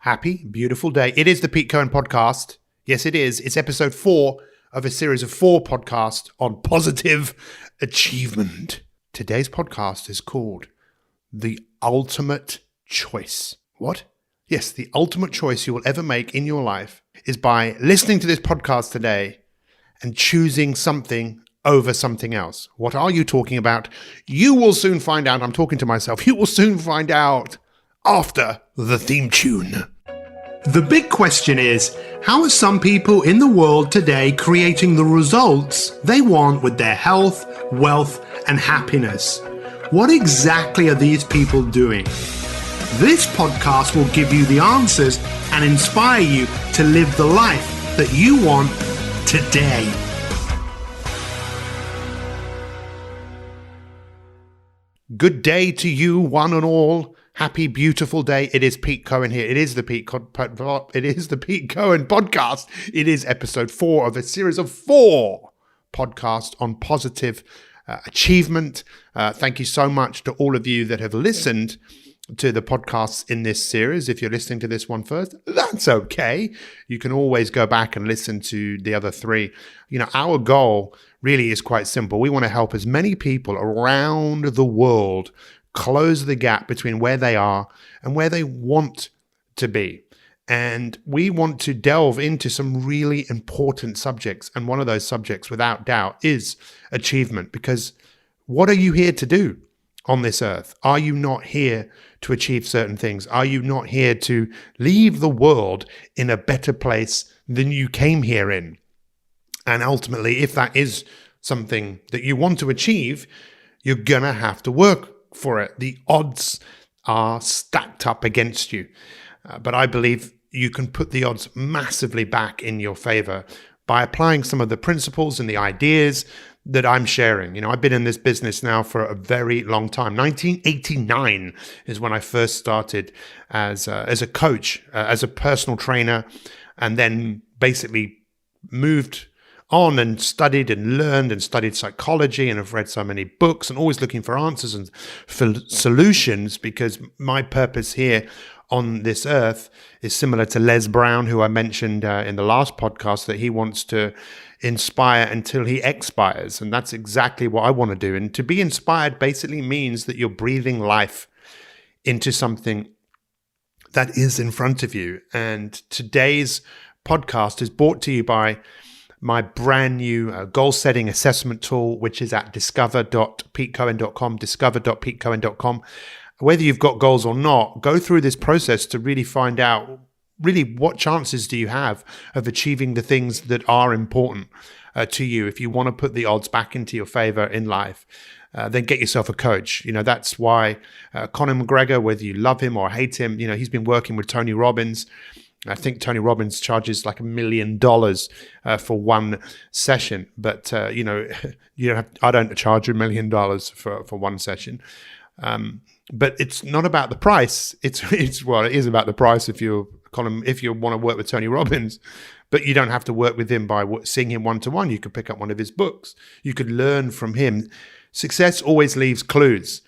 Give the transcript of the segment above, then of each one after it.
Happy, beautiful day. It is the Pete Cohen Podcast. Yes, it is. It's episode 4 of a series of 4 podcasts on positive achievement. Today's podcast is called The Ultimate Choice. What? Yes, the ultimate choice you will ever make in your life is by listening to this podcast today and choosing something over something else. What are you talking about? You will soon find out. I'm talking to myself. You will soon find out after the theme tune. The big question is, how are some people in the world today creating the results they want with their health, wealth, and happiness? What exactly are these people doing? This podcast will give you the answers and inspire you to live the life that you want today. Good day to you, one and all. Happy, beautiful day. It is Pete Cohen here. It is the Pete Cohen Podcast. It is episode 4 of a series of 4 podcasts on positive achievement. Thank you so much to all of you that have listened to the podcasts in this series. If you're listening to this one first, that's okay. You can always go back and listen to the other 3. You know, our goal really is quite simple. We want to help as many people around the world close the gap between where they are and where they want to be. And we want to delve into some really important subjects. And one of those subjects, without doubt, is achievement. Because what are you here to do on this earth? Are you not here to achieve certain things? Are you not here to leave the world in a better place than you came here in? And ultimately, if that is something that you want to achieve, you're going to have to work for it. The odds are stacked up against you. But I believe you can put the odds massively back in your favor by applying some of the principles and the ideas that I'm sharing. You know, I've been in this business now for a very long time. 1989 is when I first started as a coach, as a personal trainer, and then basically moved on and studied and learned and studied psychology, and have read so many books and always looking for answers and for solutions, because my purpose here on this earth is similar to Les Brown, who I mentioned in the last podcast, that he wants to inspire until he expires. And that's exactly what I want to do. And to be inspired basically means that you're breathing life into something that is in front of you. And today's podcast is brought to you by my brand new goal setting assessment tool, which is at discover.petecohen.com, discover.petecohen.com. Whether you've got goals or not, go through this process to really find out really what chances do you have of achieving the things that are important to you. If you want to put the odds back into your favor in life, then get yourself a coach. You know, that's why Conor McGregor, whether you love him or hate him, you know, he's been working with Tony Robbins. I think Tony Robbins charges like $1 million for one session, but you know, I don't charge $1 million for one session. But it's not about the price. It is about the price if you want to work with Tony Robbins, but you don't have to work with him by seeing him one-to-one. You could pick up one of his books. You could learn from him. Success always leaves clues.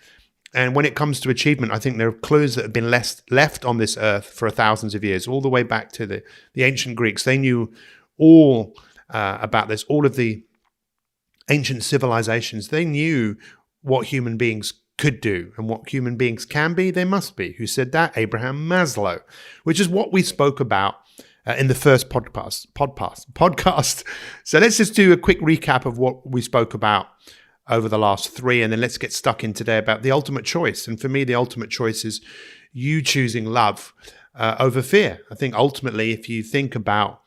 And when it comes to achievement, I think there are clues that have been left on this earth for thousands of years, all the way back to the ancient Greeks. They knew all about this, all of the ancient civilizations. They knew what human beings could do and what human beings can be, they must be. Who said that? Abraham Maslow, which is what we spoke about in the first podcast. So let's just do a quick recap of what we spoke about over the last 3, and then let's get stuck in today about the ultimate choice. And for me, the ultimate choice is you choosing love over fear. I think ultimately, if you think about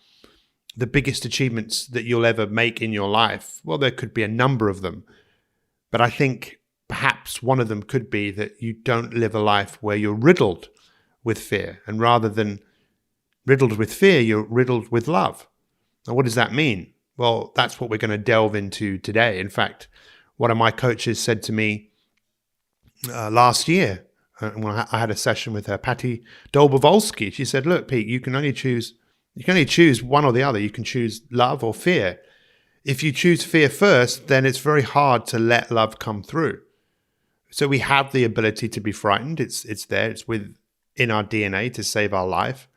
the biggest achievements that you'll ever make in your life, well, there could be a number of them. But I think perhaps one of them could be that you don't live a life where you're riddled with fear. And rather than riddled with fear, you're riddled with love. Now, what does that mean? Well, that's what we're going to delve into today. In fact, one of my coaches said to me last year, when I had a session with her, Patty Dolbovolsky, she said, look, Pete, you can only choose one or the other. You can choose love or fear. If you choose fear first, then it's very hard to let love come through. So we have the ability to be frightened. It's there. It's within our DNA to save our life.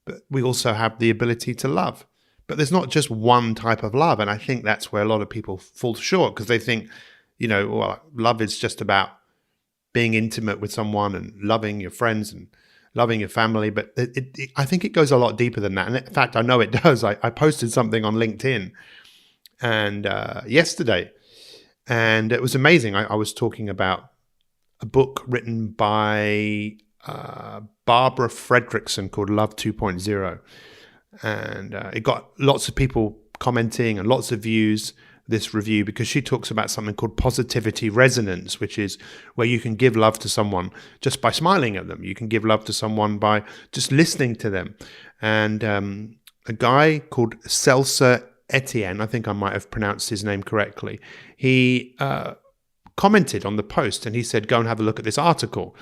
but we also have the ability to love. But there's not just one type of love. And I think that's where a lot of people fall short, because they think, well, love is just about being intimate with someone and loving your friends and loving your family. But I think it goes a lot deeper than that. And in fact, I know it does. I posted something on LinkedIn and yesterday, and it was amazing. I was talking about a book written by Barbara Fredrickson called Love 2.0. And it got lots of people commenting and lots of views, this review, because she talks about something called positivity resonance, which is where you can give love to someone just by smiling at them. You can give love to someone by just listening to them. And a guy called Celsa Etienne, I think I might have pronounced his name correctly, he commented on the post and he said, go and have a look at this article.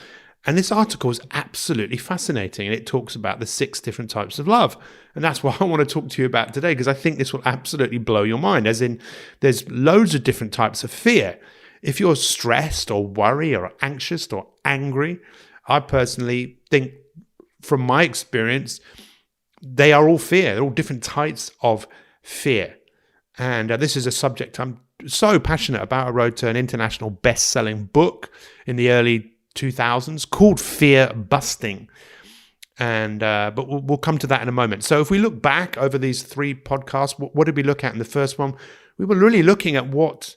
And this article is absolutely fascinating, and it talks about the 6 different types of love. And that's what I want to talk to you about today, because I think this will absolutely blow your mind, as in there's loads of different types of fear. If you're stressed or worried or anxious or angry, I personally think from my experience, they are all fear. They're all different types of fear. And this is a subject I'm so passionate about. I wrote an international best-selling book in the early 2000s called Fear Busting, and but we'll come to that in a moment. So if we look back over these 3 podcasts, what did we look at in the first one? We were really looking at what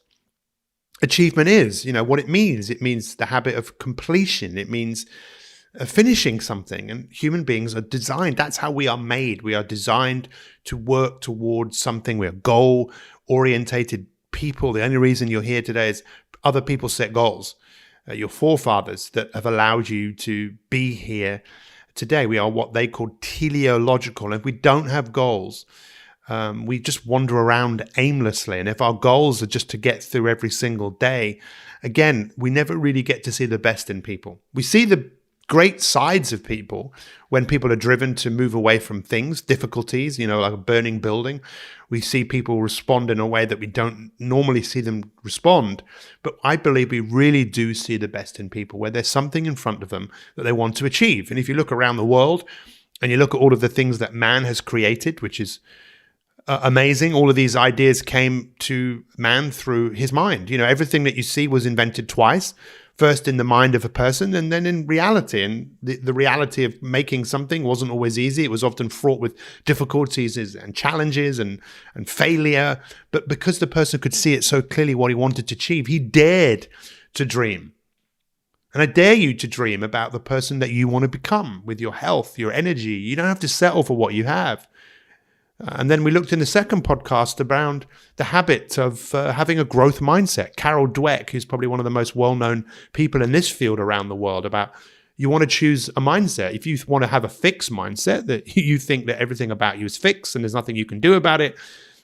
achievement is, what it means. It means the habit of completion. It means finishing something, and human beings are designed, that's how we are made. We are designed to work towards something. We are goal orientated people. The only reason you're here today is other people set goals. Your forefathers that have allowed you to be here today. We are what they call teleological. If we don't have goals, we just wander around aimlessly. And if our goals are just to get through every single day, again, we never really get to see the best in people. We see the great sides of people when people are driven to move away from things, difficulties, like a burning building. We see people respond in a way that we don't normally see them respond. But I believe we really do see the best in people, where there's something in front of them that they want to achieve. And if you look around the world and you look at all of the things that man has created, which is amazing, all of these ideas came to man through his mind. Everything that you see was invented twice. First in the mind of a person and then in reality. And the reality of making something wasn't always easy. It was often fraught with difficulties and challenges and failure. But because the person could see it so clearly what he wanted to achieve, he dared to dream. And I dare you to dream about the person that you want to become with your health, your energy. You don't have to settle for what you have. And then we looked in the second podcast around the habit of having a growth mindset. Carol Dweck, who's probably one of the most well-known people in this field around the world, about you want to choose a mindset. If you want to have a fixed mindset, that you think that everything about you is fixed and there's nothing you can do about it,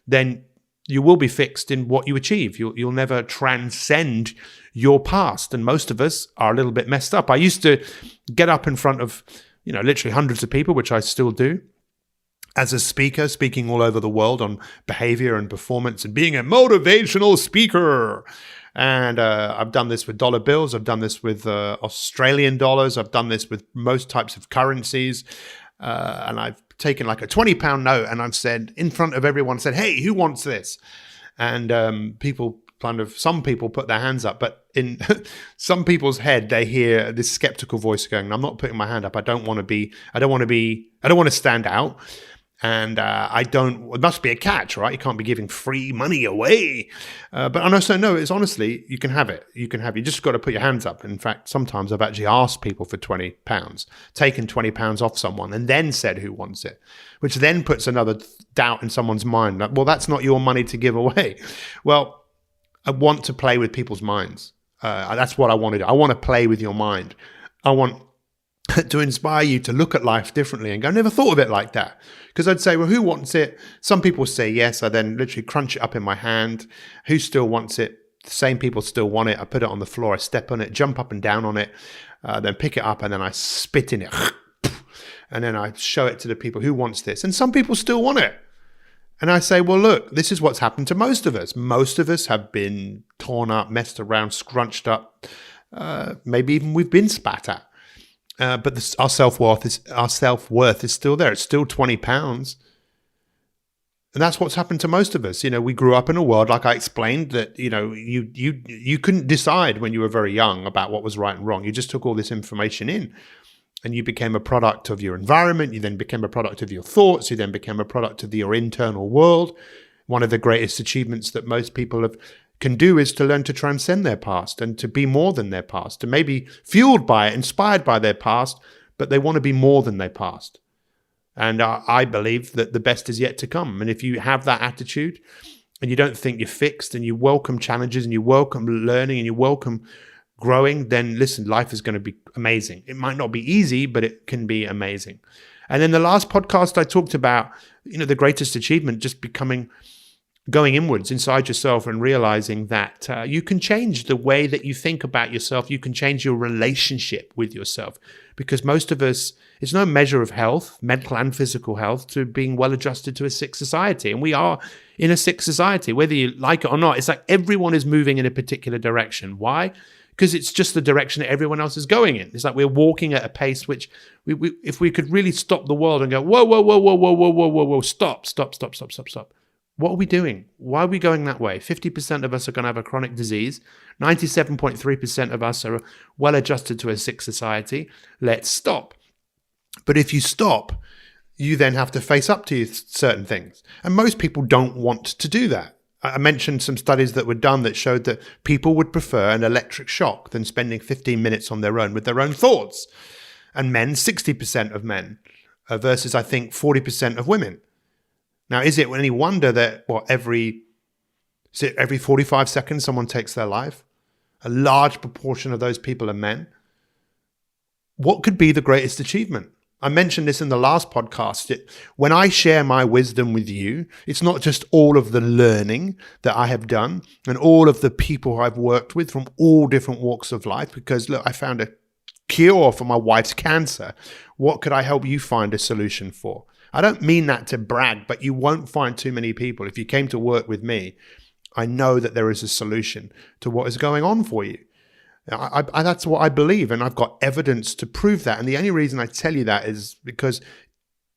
then you will be fixed in what you achieve. You'll never transcend your past. And most of us are a little bit messed up. I used to get up in front of, literally hundreds of people, which I still do, as a speaker, speaking all over the world on behavior and performance and being a motivational speaker. And I've done this with dollar bills. I've done this with Australian dollars. I've done this with most types of currencies. And I've taken like a £20 note and I've said in front of everyone, said, hey, who wants this? And some people put their hands up, but in some people's head, they hear this skeptical voice going, I'm not putting my hand up. I don't want to stand out. And it must be a catch, right? You can't be giving free money away. But I also know it's honestly, you can have it. You just got to put your hands up. In fact, sometimes I've actually asked people for £20, taken £20 off someone and then said who wants it, which then puts another doubt in someone's mind. Like, well, that's not your money to give away. Well, I want to play with people's minds. That's what I want to do. I want to play with your mind. I want to inspire you to look at life differently and go, I never thought of it like that. Because I'd say, well, who wants it? Some people say yes. I then literally crunch it up in my hand. Who still wants it? The same people still want it. I put it on the floor. I step on it, jump up and down on it, then pick it up and then I spit in it. And then I show it to the people, who wants this? And some people still want it. And I say, well, look, this is what's happened to most of us. Most of us have been torn up, messed around, scrunched up. Maybe even we've been spat at. But our self-worth is still there. It's still £20. And that's what's happened to most of us. We grew up in a world, like I explained, that, you couldn't decide when you were very young about what was right and wrong. You just took all this information in and you became a product of your environment. You then became a product of your thoughts. You then became a product of your internal world. One of the greatest achievements that most people can do is to learn to transcend their past and to be more than their past, to maybe fueled by it, inspired by their past, but they want to be more than their past. And I believe that the best is yet to come. And if you have that attitude and you don't think you're fixed and you welcome challenges and you welcome learning and you welcome growing, then listen, life is going to be amazing. It might not be easy, but it can be amazing. And then the last podcast I talked about, the greatest achievement, just going inwards inside yourself and realizing that you can change the way that you think about yourself. You can change your relationship with yourself, because most of us, it's no measure of health, mental and physical health, to being well adjusted to a sick society. And we are in a sick society, whether you like it or not. It's like everyone is moving in a particular direction. Why? Because it's just the direction that everyone else is going in. It's like we're walking at a pace which, if we could really stop the world and go, whoa, whoa, whoa, whoa, whoa, whoa, whoa, whoa, whoa, stop. What are we doing? Why are we going that way? 50% of us are going to have a chronic disease. 97.3% of us are well adjusted to a sick society. Let's stop. But if you stop, you then have to face up to certain things. And most people don't want to do that. I mentioned some studies that were done that showed that people would prefer an electric shock than spending 15 minutes on their own with their own thoughts. And men, 60% of men, versus I think 40% of women. Now, is it any wonder that every 45 seconds someone takes their life? A large proportion of those people are men. What could be the greatest achievement? I mentioned this in the last podcast. When I share my wisdom with you, it's not just all of the learning that I have done and all of the people I've worked with from all different walks of life, because look, I found a cure for my wife's cancer. What could I help you find a solution for? I don't mean that to brag, but you won't find too many people. If you came to work with me, I know that there is a solution to what is going on for you. That's what I believe, and I've got evidence to prove that. And the only reason I tell you that is because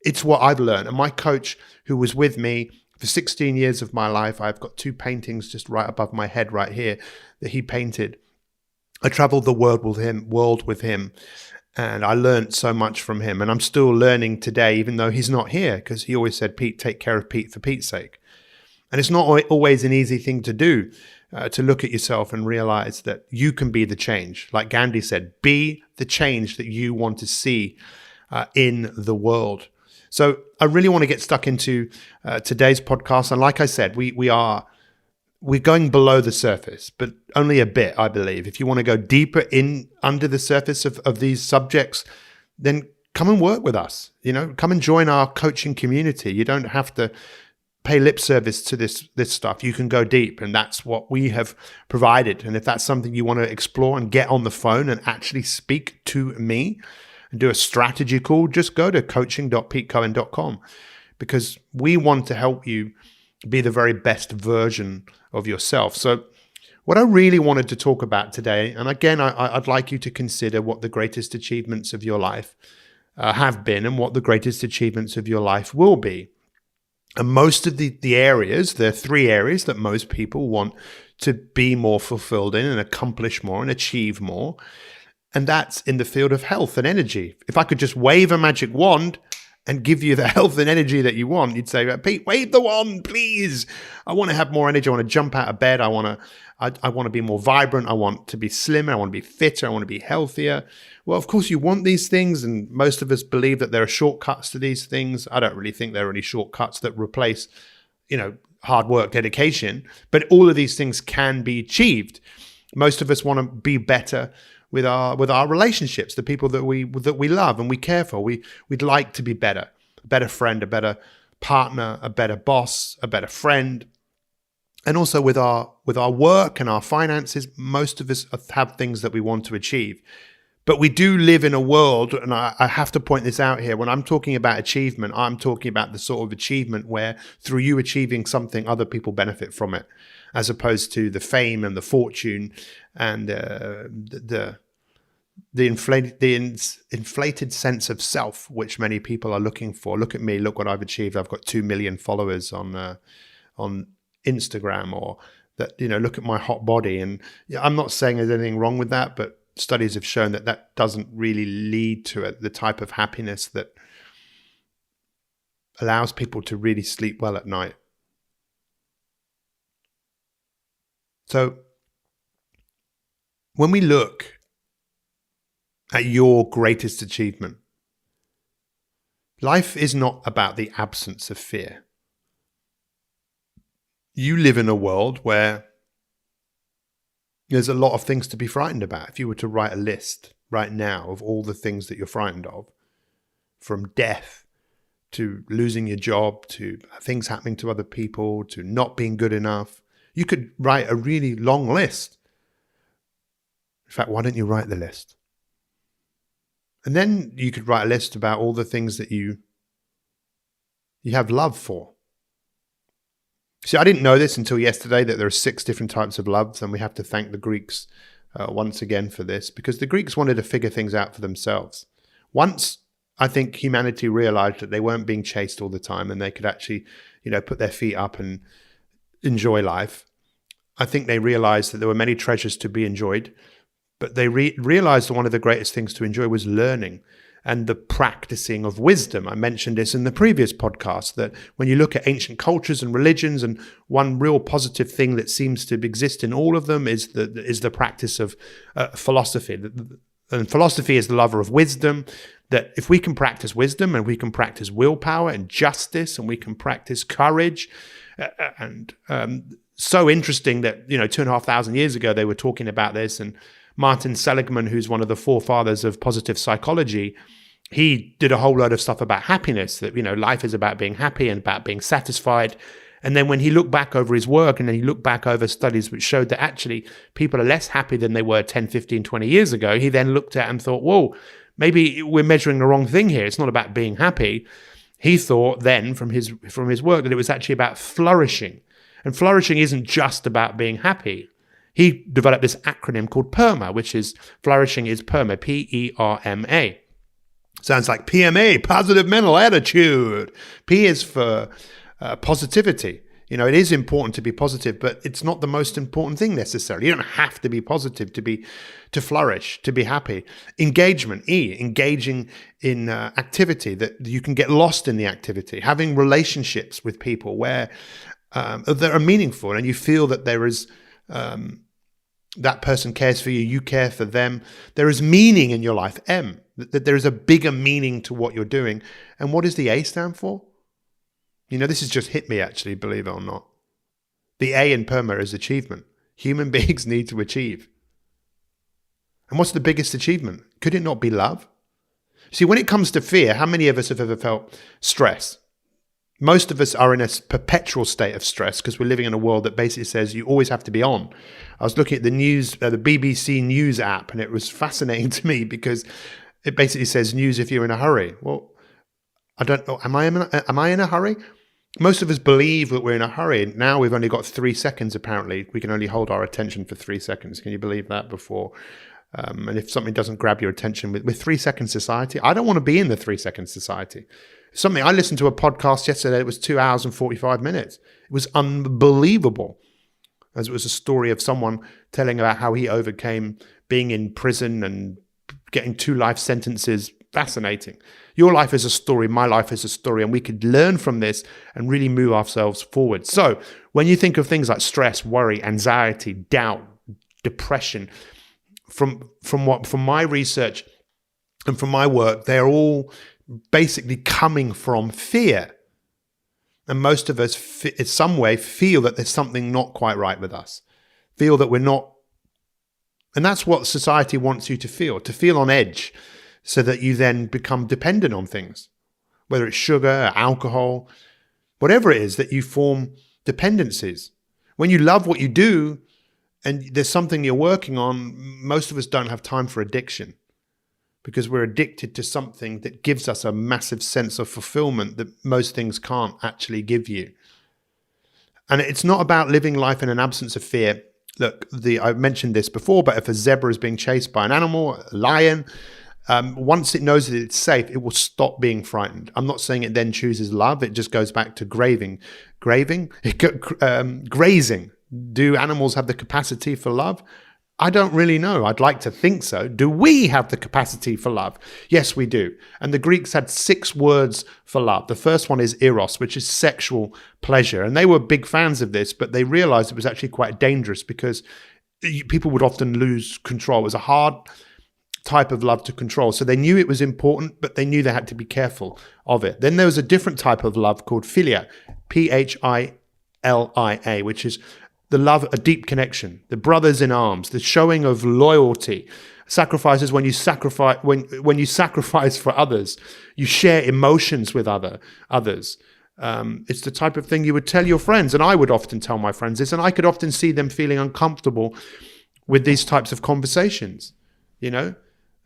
it's what I've learned. And my coach, who was with me for 16 years of my life, I've got 2 paintings just right above my head right here that he painted. I traveled the world with him. And I learned so much from him. And I'm still learning today, even though he's not here, because he always said, Pete, take care of Pete for Pete's sake. And it's not always an easy thing to do, to look at yourself and realize that you can be the change. Like Gandhi said, be the change that you want to see in the world. So I really want to get stuck into today's podcast. And like I said, we're going below the surface, but only a bit, I believe. If you want to go deeper in under the surface of these subjects, then come and work with us. Come and join our coaching community. You don't have to pay lip service to this stuff. You can go deep, and that's what we have provided. And if that's something you want to explore and get on the phone and actually speak to me and do a strategy call, just go to coaching.petecohen.com, because we want to help you be the very best version of yourself. So what I really wanted to talk about today, and again, I'd like you to consider what the greatest achievements of your life have been and what the greatest achievements of your life will be. And most of the areas, there are 3 areas that most people want to be more fulfilled in and accomplish more and achieve more. And that's in the field of health and energy. If I could just wave a magic wand and give you the health and energy that you want, you'd say, Pete, wave the wand, please. I want to have more energy. I want to jump out of bed. I want to be more vibrant. I want to be slimmer. I want to be fitter. I want to be healthier. Well, of course, you want these things, and most of us believe that there are shortcuts to these things. I don't really think there are any shortcuts that replace, hard work, dedication. But all of these things can be achieved. Most of us want to be better with our relationships, the people that we love and we care for. We'd like to be better, a better friend, a better partner, a better boss, a better friend. And also with our work and our finances, most of us have things that we want to achieve. But we do live in a world, and I have to point this out here, when I'm talking about achievement, I'm talking about the sort of achievement where through you achieving something, other people benefit from it, as opposed to the fame and the fortune and the the inflated sense of self, which many people are looking for. Look at me, look what I've achieved. I've got 2 million followers on Instagram, or that, look at my hot body. And I'm not saying there's anything wrong with that, but studies have shown that that doesn't really lead to the type of happiness that allows people to really sleep well at night. So when we look at your greatest achievement, life is not about the absence of fear. You live in a world where there's a lot of things to be frightened about. If you were to write a list right now of all the things that you're frightened of, from death to losing your job, to things happening to other people, to not being good enough, you could write a really long list. In fact, why don't you write the list? And then you could write a list about all the things that you have love for. See, I didn't know this until yesterday, that there are 6 different types of loves, and we have to thank the Greeks once again for this, because the Greeks wanted to figure things out for themselves. Once, I think, humanity realized that they weren't being chased all the time and they could actually, put their feet up and enjoy life, I think they realized that there were many treasures to be enjoyed, but they realized that one of the greatest things to enjoy was learning and the practicing of wisdom. I mentioned this in the previous podcast, that when you look at ancient cultures and religions, and one real positive thing that seems to exist in all of them is the practice of philosophy. And philosophy is the lover of wisdom, that if we can practice wisdom, and we can practice willpower and justice, and we can practice courage, so interesting that, 2,500 years ago, they were talking about this, and Martin Seligman, who's one of the forefathers of positive psychology, he did a whole load of stuff about happiness, that, life is about being happy and about being satisfied. And then when he looked back over his work, and then he looked back over studies which showed that actually people are less happy than they were 10, 15, 20 years ago, he then looked at and thought, whoa, maybe we're measuring the wrong thing here. It's not about being happy. He thought then from his work that it was actually about flourishing. And flourishing isn't just about being happy. He developed this acronym called PERMA, which is flourishing is PERMA, P-E-R-M-A. Sounds like PMA, positive mental attitude. P is for positivity. It is important to be positive, but it's not the most important thing necessarily. You don't have to be positive to flourish, to be happy. Engagement, E, engaging in activity, that you can get lost in the activity. Having relationships with people where that are meaningful, and you feel that there is that person cares for you, you care for them. There is meaning in your life, M, that there is a bigger meaning to what you're doing. And what does the A stand for? This has just hit me actually, believe it or not. The A in PERMA is achievement. Human beings need to achieve. And what's the biggest achievement? Could it not be love? See, when it comes to fear, how many of us have ever felt stress? Most of us are in a perpetual state of stress because we're living in a world that basically says you always have to be on. I was looking at the news, the BBC News app, and it was fascinating to me because it basically says news if you're in a hurry. Well, I don't know. Am I in a hurry? Most of us believe that we're in a hurry. Now we've only got 3 seconds, apparently. We can only hold our attention for 3 seconds. Can you believe that before? And if something doesn't grab your attention with 3 second society, I don't want to be in the 3 second society. Something, I listened to a podcast yesterday, it was 2 hours and 45 minutes. It was unbelievable. As it was a story of someone telling about how he overcame being in prison and getting 2 life sentences. Fascinating. Your life is a story, my life is a story, and we could learn from this and really move ourselves forward. So when you think of things like stress, worry, anxiety, doubt, depression, from my research and from my work, they're all basically coming from fear. And most of us in some way feel that there's something not quite right with us, feel that we're not. And that's what society wants you to feel on edge, so that you then become dependent on things, whether it's sugar, alcohol, whatever it is, that you form dependencies. When you love what you do and there's something you're working on, most of us don't have time for addiction because we're addicted to something that gives us a massive sense of fulfillment that most things can't actually give you. And it's not about living life in an absence of fear. look, I've mentioned this before, but if a zebra is being chased by an animal, a lion, once it knows that it's safe, it will stop being frightened. I'm not saying it then chooses love. It just goes back to grazing. Do animals have the capacity for love? I don't really know. I'd like to think so. Do we have the capacity for love? Yes, we do. And the Greeks had 6 words for love. The first one is eros, which is sexual pleasure. And they were big fans of this, but they realized it was actually quite dangerous because people would often lose control. It was a hard type of love to control. So they knew it was important, but they knew they had to be careful of it. Then there was a different type of love called philia, Philia, which is the love, a deep connection, the brothers in arms, the showing of loyalty, sacrifices when you sacrifice for others, you share emotions with others. It's the type of thing you would tell your friends, and I would often tell my friends this, and I could often see them feeling uncomfortable with these types of conversations, And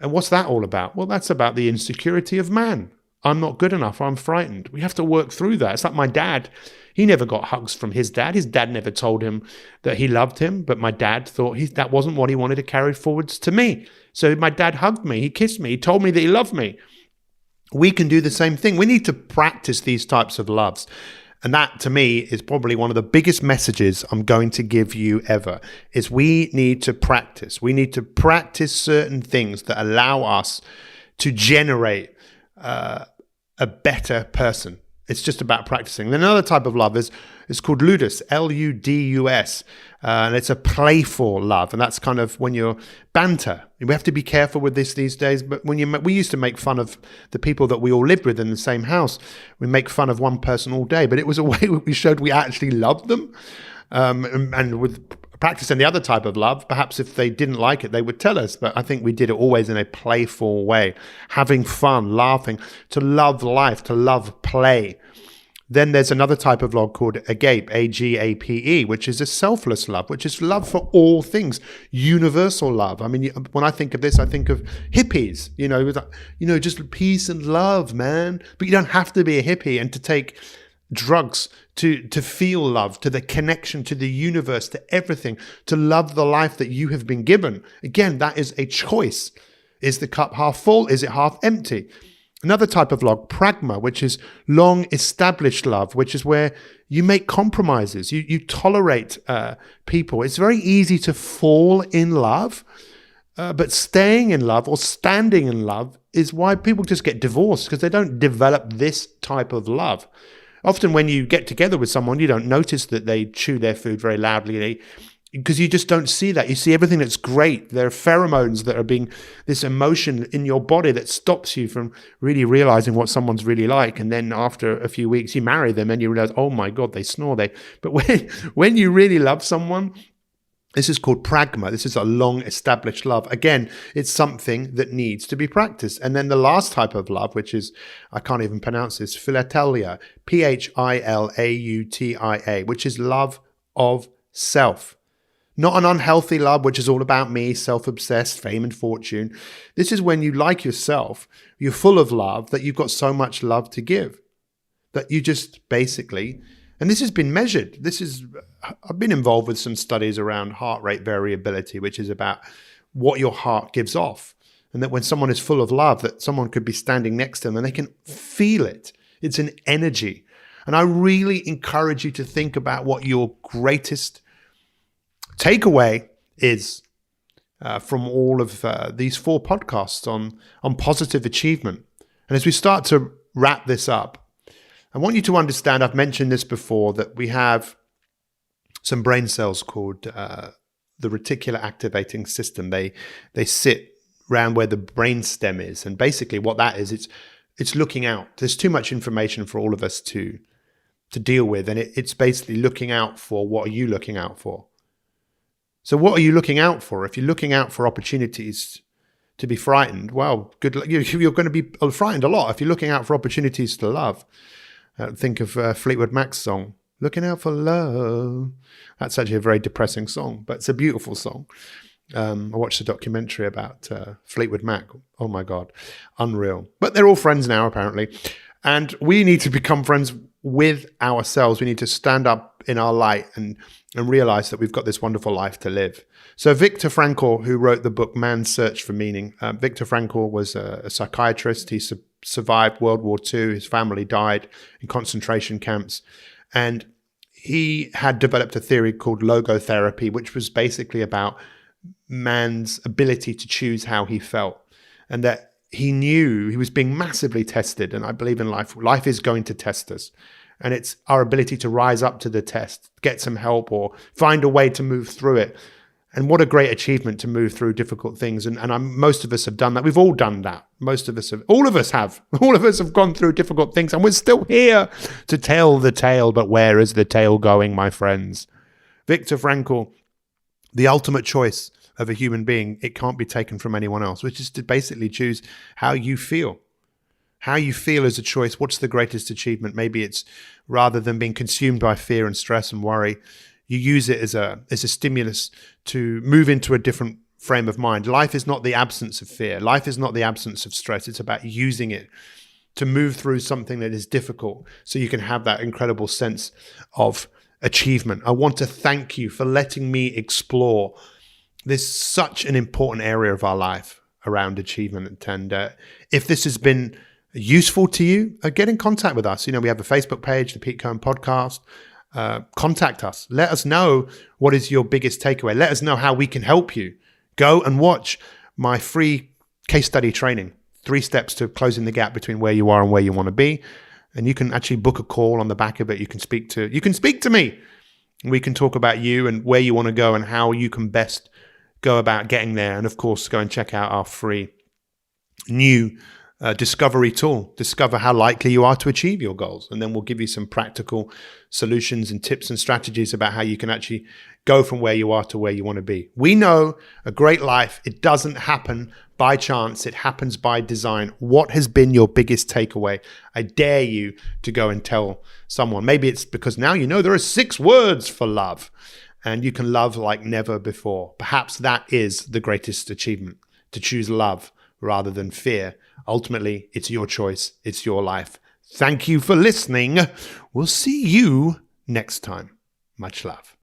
what's that all about? Well, that's about the insecurity of man. I'm not good enough. I'm frightened. We have to work through that. It's like my dad. He never got hugs from his dad. His dad never told him that he loved him, but my dad thought that wasn't what he wanted to carry forwards to me. So my dad hugged me. He kissed me. He told me that he loved me. We can do the same thing. We need to practice these types of loves. And that, to me, is probably one of the biggest messages I'm going to give you ever, is we need to practice. We need to practice certain things that allow us to generate a better person. It's just about practicing. Then another type of love is called ludus, Ludus, and it's a playful love, and that's kind of when you're banter. We have to be careful with this these days. But we used to make fun of the people that we all lived with in the same house. We make fun of one person all day, but it was a way we showed we actually loved them, and with practicing the other type of love, perhaps if they didn't like it, they would tell us. But I think we did it always in a playful way, having fun, laughing, to love life, to love play. Then there's another type of love called agape, Agape, which is a selfless love, which is love for all things, universal love. I mean, when I think of this, I think of hippies, just peace and love, man. But you don't have to be a hippie and to take drugs to feel love, to the connection to the universe, to everything, to love the life that you have been given. Again, that is a choice. Is the cup half full? Is it half empty? Another type of love, pragma, which is long established love, which is where you make compromises. You tolerate people. It's very easy to fall in love, but staying in love or standing in love is why people just get divorced, because they don't develop this type of love. Often when you get together with someone, you don't notice that they chew their food very loudly because you just don't see that. You see everything that's great. There are pheromones that are being this emotion in your body that stops you from really realizing what someone's really like. And then after a few weeks, you marry them and you realize, oh my God, they snore. But when you really love someone, this is called pragma. This is a long established love. Again, it's something that needs to be practiced. And then the last type of love, which is, I can't even pronounce this, philatlia, Philautia, which is love of self. Not an unhealthy love, which is all about me, self-obsessed, fame and fortune. This is when you like yourself, you're full of love, that you've got so much love to give, that you just basically, and this has been measured. I've been involved with some studies around heart rate variability, which is about what your heart gives off. And that when someone is full of love, that someone could be standing next to them and they can feel it. It's an energy. And I really encourage you to think about what your greatest takeaway is from all of these 4 podcasts on positive achievement. And as we start to wrap this up, I want you to understand, I've mentioned this before, that we have some brain cells called the reticular activating system. They sit around where the brain stem is. And basically what that is, it's looking out. There's too much information for all of us to deal with. And it's basically looking out for, what are you looking out for? So what are you looking out for? If you're looking out for opportunities to be frightened, well, good luck. You're going to be frightened a lot. If you're looking out for opportunities to love, think of Fleetwood Mac's song, Looking Out for Love. That's actually a very depressing song, but it's a beautiful song. I watched a documentary about Fleetwood Mac. Oh my God, unreal. But they're all friends now, apparently. And we need to become friends with ourselves. We need to stand up in our light and realize that we've got this wonderful life to live. So Viktor Frankl, who wrote the book Man's Search for Meaning, Viktor Frankl was a psychiatrist. He survived World War II. His family died in concentration camps. And he had developed a theory called logotherapy, which was basically about man's ability to choose how he felt. And that he knew he was being massively tested. And I believe in life, life is going to test us. And it's our ability to rise up to the test, get some help, or find a way to move through it. And what a great achievement to move through difficult things. And most of us have done that. We've all done that. All of us have gone through difficult things, and we're still here to tell the tale. But where is the tale going, my friends? Viktor Frankl, the ultimate choice of a human being, it can't be taken from anyone else, which is to basically choose how you feel. How you feel is a choice. What's the greatest achievement? Maybe it's, rather than being consumed by fear and stress and worry, you use it as a stimulus to move into a different frame of mind. Life is not the absence of fear. Life is not the absence of stress. It's about using it to move through something that is difficult so you can have that incredible sense of achievement. I want to thank you for letting me explore this such an important area of our life around achievement. And if this has been useful to you, get in contact with us. We have a Facebook page, the Pete Cohen Podcast. Contact us. Let us know what is your biggest takeaway. Let us know how we can help you. Go and watch my free case study training, 3 steps to closing the gap between where you are and where you want to be. And you can actually book a call on the back of it. You can speak to me. We can talk about you and where you want to go and how you can best go about getting there. And of course, go and check out our free new discovery tool. Discover how likely you are to achieve your goals. And then we'll give you some practical solutions and tips and strategies about how you can actually go from where you are to where you want to be. We know a great life, it doesn't happen by chance. It happens by design. What has been your biggest takeaway? I dare you to go and tell someone. Maybe it's because now you know there are 6 words for love and you can love like never before. Perhaps that is the greatest achievement, to choose love rather than fear. Ultimately, it's your choice. It's your life. Thank you for listening. We'll see you next time. Much love.